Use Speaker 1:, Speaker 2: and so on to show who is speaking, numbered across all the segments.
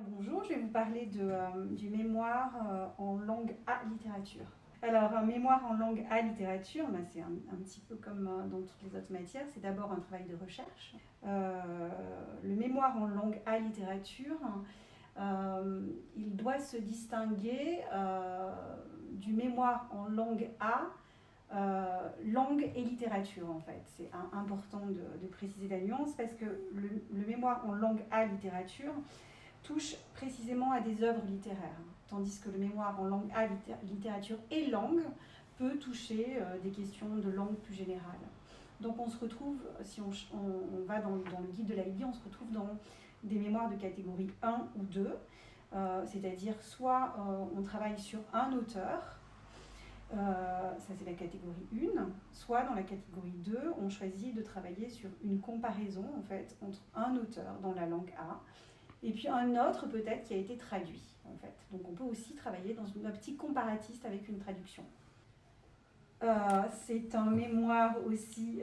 Speaker 1: Bonjour, je vais vous parler du mémoire en langue à littérature. Alors, un mémoire en langue à littérature, c'est un petit peu comme dans toutes les autres matières, c'est d'abord un travail de recherche. Le mémoire en langue à littérature, il doit se distinguer du mémoire en langue à langue et littérature en fait. C'est important de préciser la nuance parce que le mémoire en langue à littérature touche précisément à des œuvres littéraires, tandis que le mémoire en langue à littérature et langue peut toucher des questions de langue plus générale. Donc on se retrouve, si on va dans le guide de la Libye, on se retrouve dans des mémoires de catégorie 1 ou 2, c'est-à-dire soit on travaille sur un auteur, ça c'est la catégorie 1, soit dans la catégorie 2, on choisit de travailler sur une comparaison en fait, entre un auteur dans la langue A et puis un autre peut-être qui a été traduit en fait. Donc on peut aussi travailler dans une optique comparatiste avec une traduction. C'est un mémoire aussi,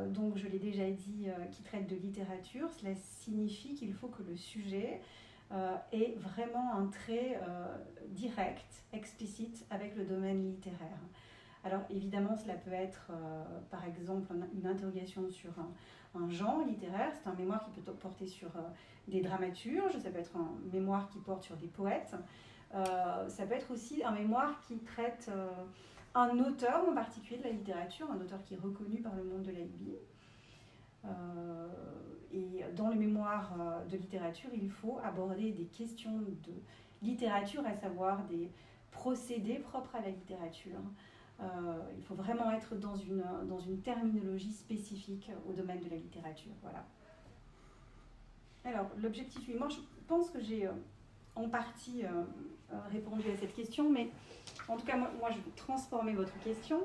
Speaker 1: donc je l'ai déjà dit, qui traite de littérature. Cela signifie qu'il faut que le sujet ait vraiment un trait direct, explicite avec le domaine littéraire. Alors évidemment, cela peut être par exemple une interrogation sur un genre littéraire. C'est un mémoire qui peut porter sur des dramaturges, ça peut être un mémoire qui porte sur des poètes. Ça peut être aussi un mémoire qui traite un auteur en particulier de la littérature, un auteur qui est reconnu par le monde de la Libye. Et dans le mémoire de littérature, il faut aborder des questions de littérature, à savoir des procédés propres à la littérature. Il faut vraiment être dans une terminologie spécifique au domaine de la littérature. Voilà. Alors, l'objectif du mémoire, je pense que j'ai en partie répondu à cette question, mais en tout cas, moi je vais transformer votre question.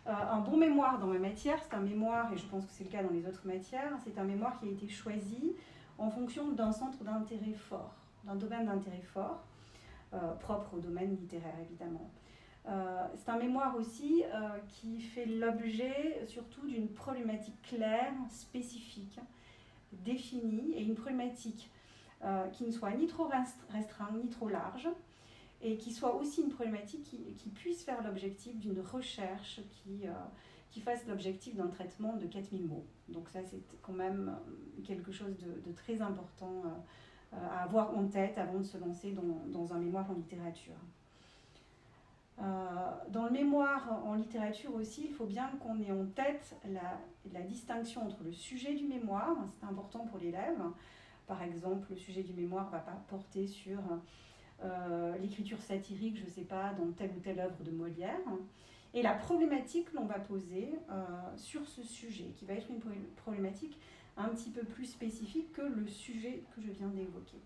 Speaker 1: Un bon mémoire dans ma matière, c'est un mémoire, et je pense que c'est le cas dans les autres matières, c'est un mémoire qui a été choisi en fonction d'un centre d'intérêt fort, d'un domaine d'intérêt fort, propre au domaine littéraire évidemment. C'est un mémoire aussi qui fait l'objet surtout d'une problématique claire, spécifique, définie, et une problématique qui ne soit ni trop restreinte ni trop large, et qui soit aussi une problématique qui puisse faire l'objectif d'une recherche qui fasse l'objectif d'un traitement de 4000 mots. Donc ça, c'est quand même quelque chose de très important à avoir en tête avant de se lancer dans un mémoire en littérature. Dans le mémoire en littérature aussi, il faut bien qu'on ait en tête la distinction entre le sujet du mémoire, c'est important pour l'élève. Par exemple, le sujet du mémoire ne va pas porter sur l'écriture satirique, je ne sais pas, dans telle ou telle œuvre de Molière, et la problématique que l'on va poser sur ce sujet, qui va être une problématique un petit peu plus spécifique que le sujet que je viens d'évoquer.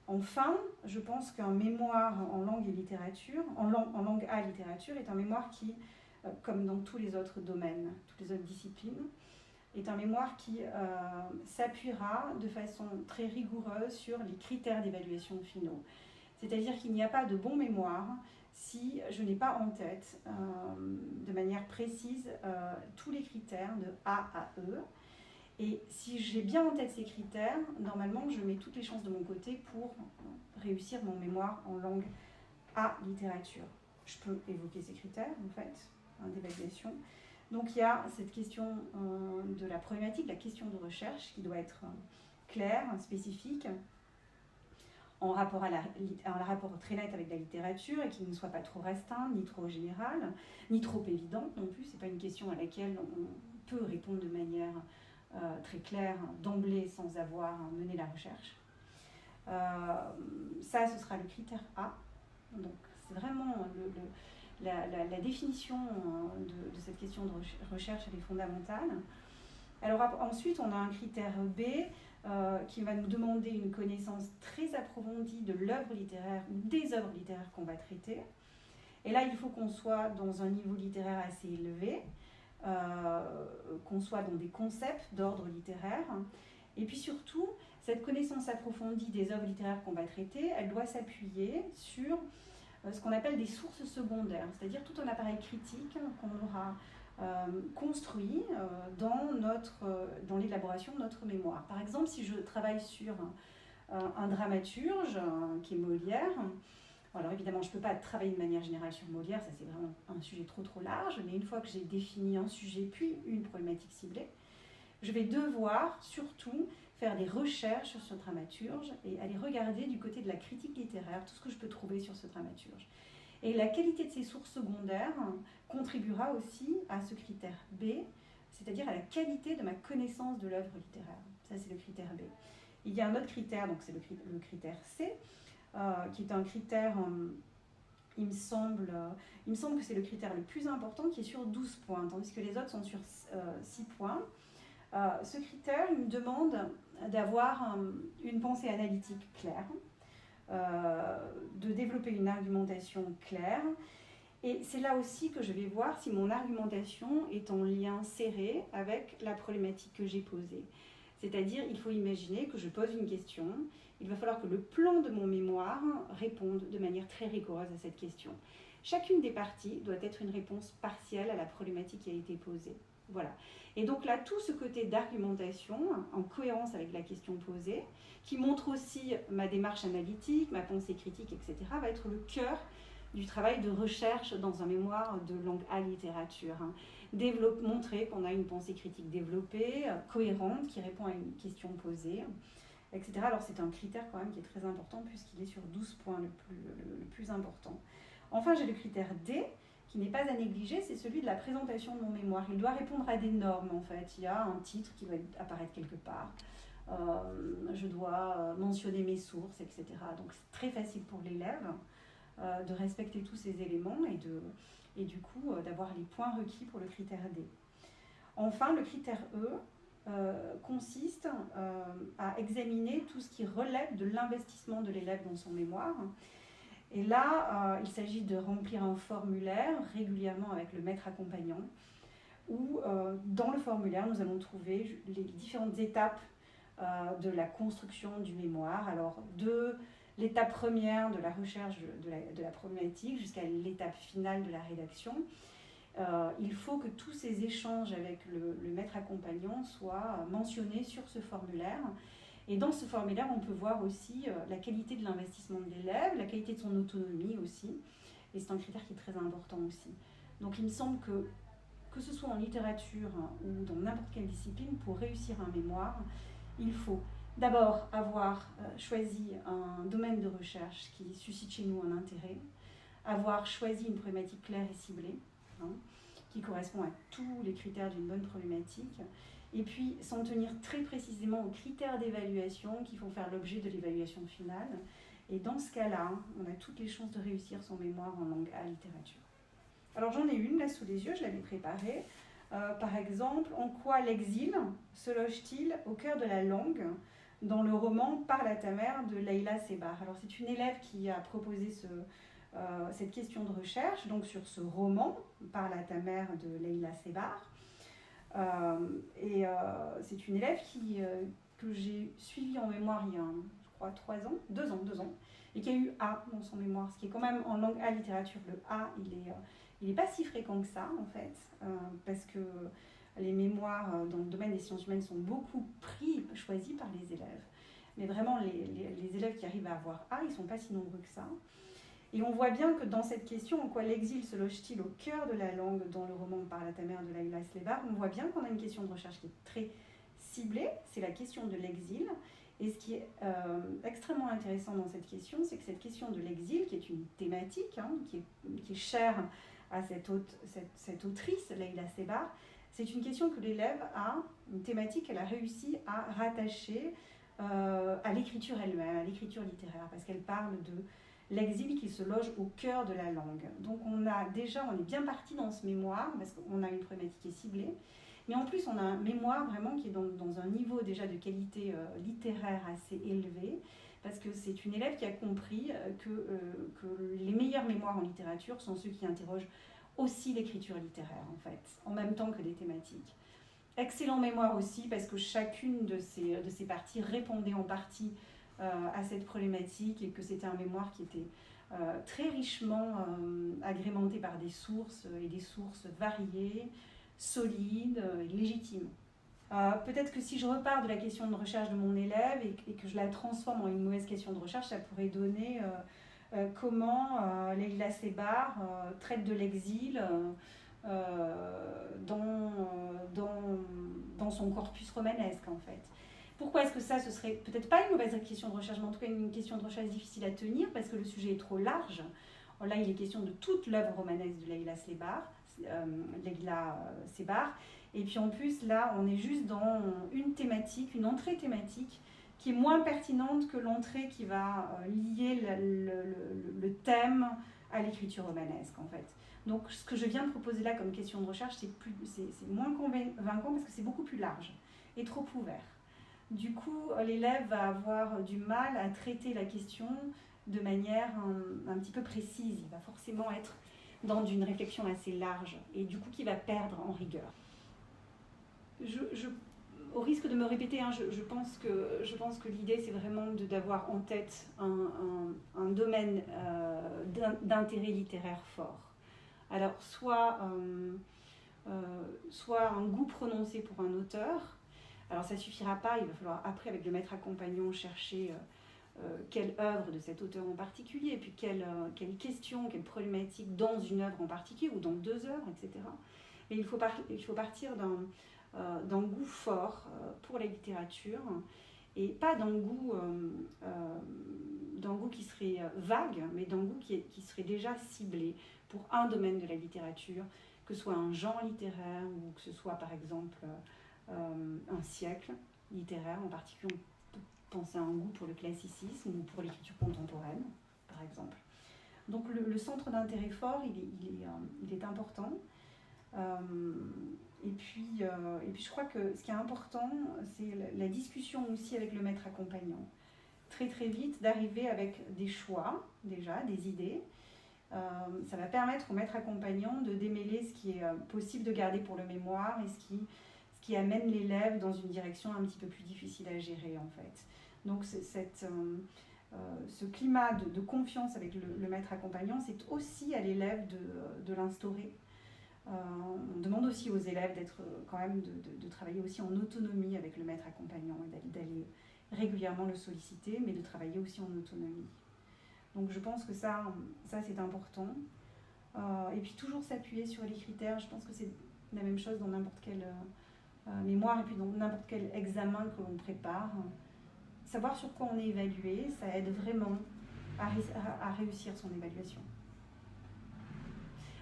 Speaker 1: Enfin, je pense qu'un mémoire en langue et littérature, en langue à littérature, est un mémoire qui, comme dans tous les autres domaines, toutes les autres disciplines, est un mémoire qui s'appuiera de façon très rigoureuse sur les critères d'évaluation finaux. C'est-à-dire qu'il n'y a pas de bon mémoire si je n'ai pas en tête de manière précise tous les critères de A à E. Et si j'ai bien en tête ces critères, normalement je mets toutes les chances de mon côté pour réussir mon mémoire en langue à littérature. Je peux évoquer ces critères en fait d'évaluation. Donc il y a cette question de la problématique, la question de recherche qui doit être claire, spécifique, en rapport très net avec la littérature et qui ne soit pas trop restreint, ni trop général, ni trop évident non plus. Ce n'est pas une question à laquelle on peut répondre de manière très claire d'emblée sans avoir mené la recherche. Ça, ce sera le critère A. Donc c'est vraiment la définition de cette question de recherche, elle est fondamentale. Alors ensuite, on a un critère B qui va nous demander une connaissance très approfondie de l'œuvre littéraire ou des œuvres littéraires qu'on va traiter. Et là, il faut qu'on soit dans un niveau littéraire assez élevé, qu'on soit dans des concepts d'ordre littéraire. Et puis surtout, cette connaissance approfondie des œuvres littéraires qu'on va traiter, elle doit s'appuyer sur ce qu'on appelle des sources secondaires, c'est-à-dire tout un appareil critique qu'on aura construit dans l'élaboration de notre mémoire. Par exemple, si je travaille sur un dramaturge qui est Molière. Alors évidemment, je ne peux pas travailler de manière générale sur Molière, ça c'est vraiment un sujet trop large, mais une fois que j'ai défini un sujet puis une problématique ciblée, je vais devoir surtout faire des recherches sur ce dramaturge et aller regarder du côté de la critique littéraire tout ce que je peux trouver sur ce dramaturge. Et la qualité de ces sources secondaires contribuera aussi à ce critère B, c'est-à-dire à la qualité de ma connaissance de l'œuvre littéraire. Ça, c'est le critère B. Il y a un autre critère, donc c'est le critère C, qui est un critère, il me semble que c'est le critère le plus important, qui est sur 12 points, tandis que les autres sont sur 6 points. Ce critère, il me demande d'avoir une pensée analytique claire, de développer une argumentation claire. Et c'est là aussi que je vais voir si mon argumentation est en lien serré avec la problématique que j'ai posée. C'est-à-dire, il faut imaginer que je pose une question, il va falloir que le plan de mon mémoire réponde de manière très rigoureuse à cette question. Chacune des parties doit être une réponse partielle à la problématique qui a été posée. Voilà. Et donc là, tout ce côté d'argumentation, en cohérence avec la question posée, qui montre aussi ma démarche analytique, ma pensée critique, etc., va être le cœur du travail de recherche dans un mémoire de langue A littérature. Montrer qu'on a une pensée critique développée, cohérente, qui répond à une question posée, etc. Alors c'est un critère quand même qui est très important puisqu'il est sur 12 points le plus important. Enfin, j'ai le critère D, qui n'est pas à négliger, c'est celui de la présentation de mon mémoire. Il doit répondre à des normes, en fait. Il y a un titre qui va apparaître quelque part. Je dois mentionner mes sources, etc. Donc c'est très facile pour l'élève de respecter tous ces éléments et du coup d'avoir les points requis pour le critère D. Enfin, le critère E consiste à examiner tout ce qui relève de l'investissement de l'élève dans son mémoire. Et là, il s'agit de remplir un formulaire régulièrement avec le maître accompagnant, où dans le formulaire, nous allons trouver les différentes étapes de la construction du mémoire. Alors, de l'étape première de la recherche de la problématique jusqu'à l'étape finale de la rédaction. Il faut que tous ces échanges avec le maître accompagnant soient mentionnés sur ce formulaire. Et dans ce formulaire, on peut voir aussi la qualité de l'investissement de l'élève, la qualité de son autonomie aussi. Et c'est un critère qui est très important aussi. Donc il me semble que ce soit en littérature ou dans n'importe quelle discipline, pour réussir un mémoire, il faut d'abord avoir choisi un domaine de recherche qui suscite chez nous un intérêt, avoir choisi une problématique claire et ciblée, qui correspond à tous les critères d'une bonne problématique, et puis s'en tenir très précisément aux critères d'évaluation qui vont faire l'objet de l'évaluation finale. Et dans ce cas-là, on a toutes les chances de réussir son mémoire en langue A littérature. Alors j'en ai une là sous les yeux, je l'avais préparée. Par exemple, en quoi l'exil se loge-t-il au cœur de la langue dans le roman Parle à ta mère de Leïla Sebar. Alors c'est une élève qui a proposé cette question de recherche, donc sur ce roman Parle à ta mère de Leïla Sebar. C'est une élève que j'ai suivie en mémoire il y a, je crois, 2 ans, et qui a eu A dans son mémoire, ce qui est quand même en langue A littérature, le A, il n'est pas si fréquent que ça, en fait, parce que les mémoires dans le domaine des sciences humaines sont beaucoup choisis par les élèves. Mais vraiment, les élèves qui arrivent à avoir A, ils ne sont pas si nombreux que ça. Et on voit bien que dans cette question, en quoi l'exil se loge-t-il au cœur de la langue dans le roman Parle à ta mère de Leïla Sebar, on voit bien qu'on a une question de recherche qui est très ciblée, c'est la question de l'exil. Et ce qui est extrêmement intéressant dans cette question, c'est que cette question de l'exil, qui est une thématique, qui est chère à cette autrice, Leïla Sebar, c'est une question que l'élève a, une thématique qu'elle a réussi à rattacher à l'écriture elle-même, à l'écriture littéraire, parce qu'elle parle de l'exil qui se loge au cœur de la langue. Donc on est bien parti dans ce mémoire, parce qu'on a une problématique qui est ciblée, mais en plus on a un mémoire vraiment qui est dans un niveau déjà de qualité littéraire assez élevé, parce que c'est une élève qui a compris que les meilleurs mémoires en littérature sont ceux qui interrogent aussi l'écriture littéraire, en fait, en même temps que les thématiques. Excellent mémoire aussi, parce que chacune de ces parties répondait en partie à cette problématique, et que c'était un mémoire qui était très richement agrémenté par des sources, et des sources variées, solides et légitimes. Peut-être que si je repars de la question de recherche de mon élève et que je la transforme en une mauvaise question de recherche, ça pourrait donner comment Leïla Sebar traite de l'exil dans son corpus romanesque en fait. Pourquoi est-ce que ça, ce serait peut-être pas une mauvaise question de recherche, mais en tout cas une question de recherche difficile à tenir parce que le sujet est trop large. Là, il est question de toute l'œuvre romanesque de Leïla Sebar. Et puis en plus, là, on est juste dans une thématique, une entrée thématique qui est moins pertinente que l'entrée qui va lier le thème à l'écriture romanesque, en fait. Donc, ce que je viens de proposer là comme question de recherche, c'est moins convaincant parce que c'est beaucoup plus large et trop ouvert. Du coup, l'élève va avoir du mal à traiter la question de manière un petit peu précise. Il va forcément être dans une réflexion assez large et du coup qui va perdre en rigueur. Au risque de me répéter, hein, je pense que l'idée c'est vraiment d'avoir en tête un domaine d'intérêt littéraire fort. Alors soit un goût prononcé pour un auteur. Alors ça ne suffira pas, il va falloir après avec le maître accompagnant chercher quelle œuvre de cet auteur en particulier, et puis quelle question, quelle problématique dans une œuvre en particulier, ou dans deux œuvres, etc. Et il faut partir d'un goût fort pour la littérature, et pas d'un goût qui serait vague, mais d'un goût qui serait déjà ciblé pour un domaine de la littérature, que ce soit un genre littéraire, ou que ce soit par exemple un siècle littéraire, en particulier on peut penser à un goût pour le classicisme ou pour l'écriture contemporaine, par exemple. Donc le centre d'intérêt fort, il est important. Et puis je crois que ce qui est important, c'est la discussion aussi avec le maître accompagnant. Très très vite d'arriver avec des choix, déjà, des idées. Ça va permettre au maître accompagnant de démêler ce qui est possible de garder pour le mémoire et ce qui amène l'élève dans une direction un petit peu plus difficile à gérer en fait. Donc ce climat de confiance avec le maître accompagnant, c'est aussi à l'élève de l'instaurer. On demande aussi aux élèves d'être quand même de travailler aussi en autonomie avec le maître accompagnant et d'aller régulièrement le solliciter, mais de travailler aussi en autonomie. Donc je pense que ça c'est important. Et puis toujours s'appuyer sur les critères, je pense que c'est la même chose dans n'importe quelle mémoire et puis dans n'importe quel examen que l'on prépare. Savoir sur quoi on est évalué, ça aide vraiment à réussir son évaluation.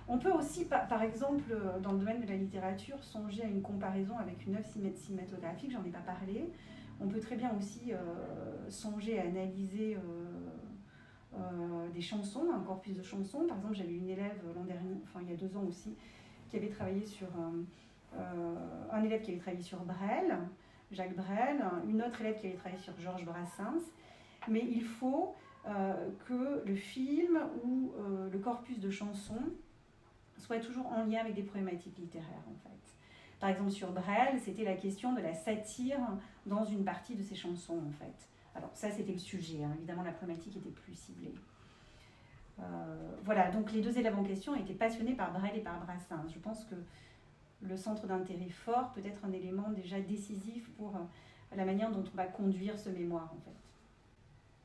Speaker 1: On peut aussi, par exemple, dans le domaine de la littérature, songer à une comparaison avec une œuvre cinématographique, j'en ai pas parlé. On peut très bien aussi songer à analyser des chansons, un corpus de chansons. Par exemple, j'avais une élève l'an dernier, enfin il y a 2 ans aussi, qui avait travaillé sur un élève qui avait travaillé sur Brel, Jacques Brel, une autre élève qui avait travaillé sur Georges Brassens. Mais il faut que le film ou le corpus de chansons soit toujours en lien avec des problématiques littéraires en fait. Par exemple sur Brel, c'était la question de la satire dans une partie de ses chansons en fait. Alors ça c'était le sujet, hein. Évidemment la problématique était plus ciblée. Voilà, donc les 2 élèves en question étaient passionnés par Brel et par Brassens. Je pense que le centre d'intérêt fort peut être un élément déjà décisif pour la manière dont on va conduire ce mémoire en fait.